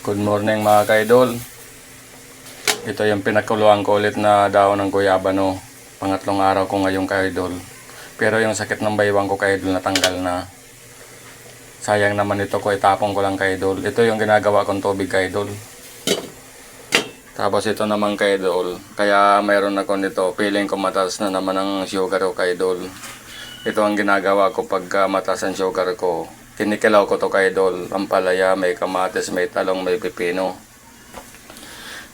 Good morning mga kaidol. Ito yung pinakuluan ko ulit na daon ng guyabano. Pangatlong araw ko ngayong kaidol. Pero yung sakit ng baywang ko kaidol natanggal na. Sayang naman ito ko, itapong ko lang kaidol. Ito yung ginagawa kong tubig kaidol. Tapos ito naman kaidol. Kaya mayroon ako nito. Feeling ko mataas na naman ang sugar ko kaidol. Ito ang ginagawa ko pagka mataas ang sugar ko. Kinikilaw ko to kaidol, ampalaya, may kamatis, may talong, may pipino.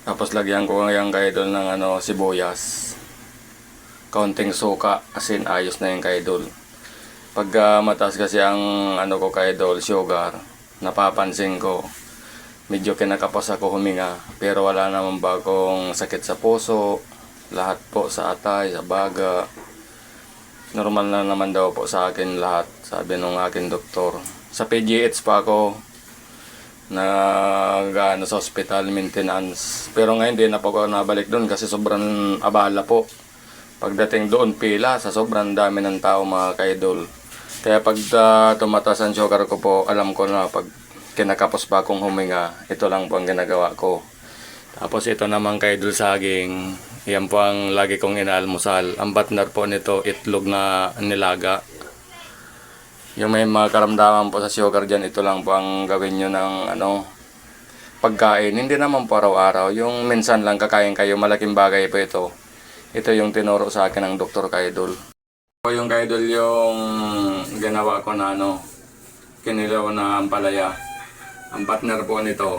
Tapos lagyan ko ngayon kaidol ng sibuyas. Kaunting suka, asin ayos na yung kaidol. Pag mataas kasi ang ko kaidol, sugar, napapansin ko, medyo kinakapos ako huminga. Pero wala naman bagong sakit sa puso, lahat po sa atay, sa baga. Normal na naman daw po sa akin lahat, sabi nung aking doktor. Sa PGH pa ako sa hospital maintenance. Pero ngayon di na po ako nabalik doon kasi sobrang abala po. Pagdating doon pila sa sobrang dami ng tao mga kaidol. Kaya pag tumatas ang sugar ko po, alam ko na pag kinakapos pa akong huminga, ito lang po ang ginagawa ko. Tapos ito naman kaidol saging. Yan po ang lagi kong inaalmusal. Ang partner po nito, itlog na nilaga. Yung may mga karamdaman po sa sugar dyan, ito lang po ang gawin nyo ng pagkain. Hindi naman po araw-araw. Yung minsan lang kakain kayo, malaking bagay po ito. Ito yung tinuro sa akin ng doktor kaidol. Yung kaidol yung ginawa ko na kinilaw na ampalaya. Ang partner po nito,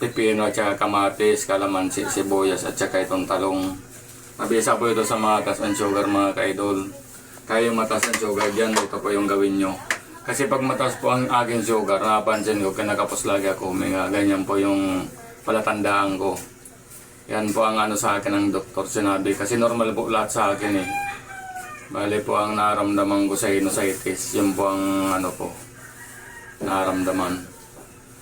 pipino at saka kamatis, kalamansi, sibuyas at saka itong talong. Mabisa po ito sa mataas ang sugar mga kaidol. Kaya yung mataas ang sugar dyan, ito po yung gawin nyo. Kasi pag mataas po ang aking sugar, napansin ko, kinakapos lagi ako huminga. Ganyan po yung palatandaan ko. Yan po ang sa akin ng doktor sinabi. Kasi normal po lahat sa akin eh. Bale po ang naramdaman ko sa sinusitis. Yun po ang naramdaman.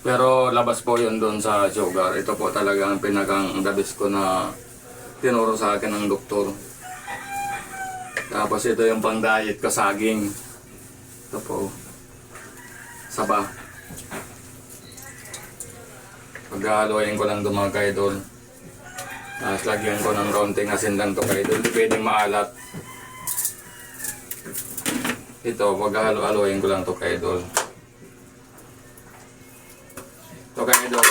Pero labas po yun doon sa sugar. Ito po talagang pinakang dabis ko na tinuro sa akin ng doktor. Tapos ito yung pang diet ko, saging. Ito po. Saba. Paghahaluin ko lang ito mga kaidol. Tapos lagyan ko ng konting asin lang ito kaidol. Hindi pwedeng maalat. Ito, paghahaluin ko lang ito kaidol. Ito kaidol.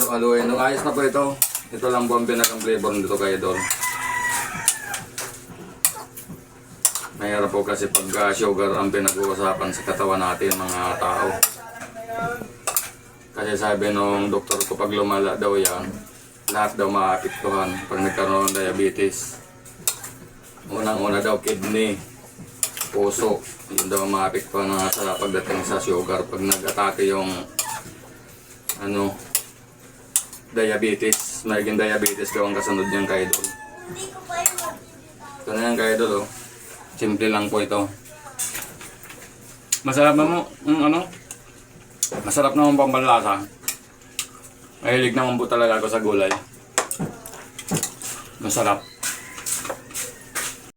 Haluin. Ayos na po ito. Ito lang po ang pinakang flavor nito kaidol. Mayroon po kasi pag sugar ang pinag-uusapan sa katawan natin mga tao. Kasi sabi nung doktor ko pag lumala daw yan, lahat daw maapektuhan pag nagkaroon ng diabetes. Unang-una daw kidney, puso, yun daw maapektuhan na sa pagdating sa sugar. Pag nag-atake yung diabetes, magiging diabetes daw ang kasunod niyang kaidol. Ito na yan kaidol oh. Simple lang po ito. Masarap mo, masarap naman pambalasa. Mahilig naman po talaga ako sa gulay. Masarap.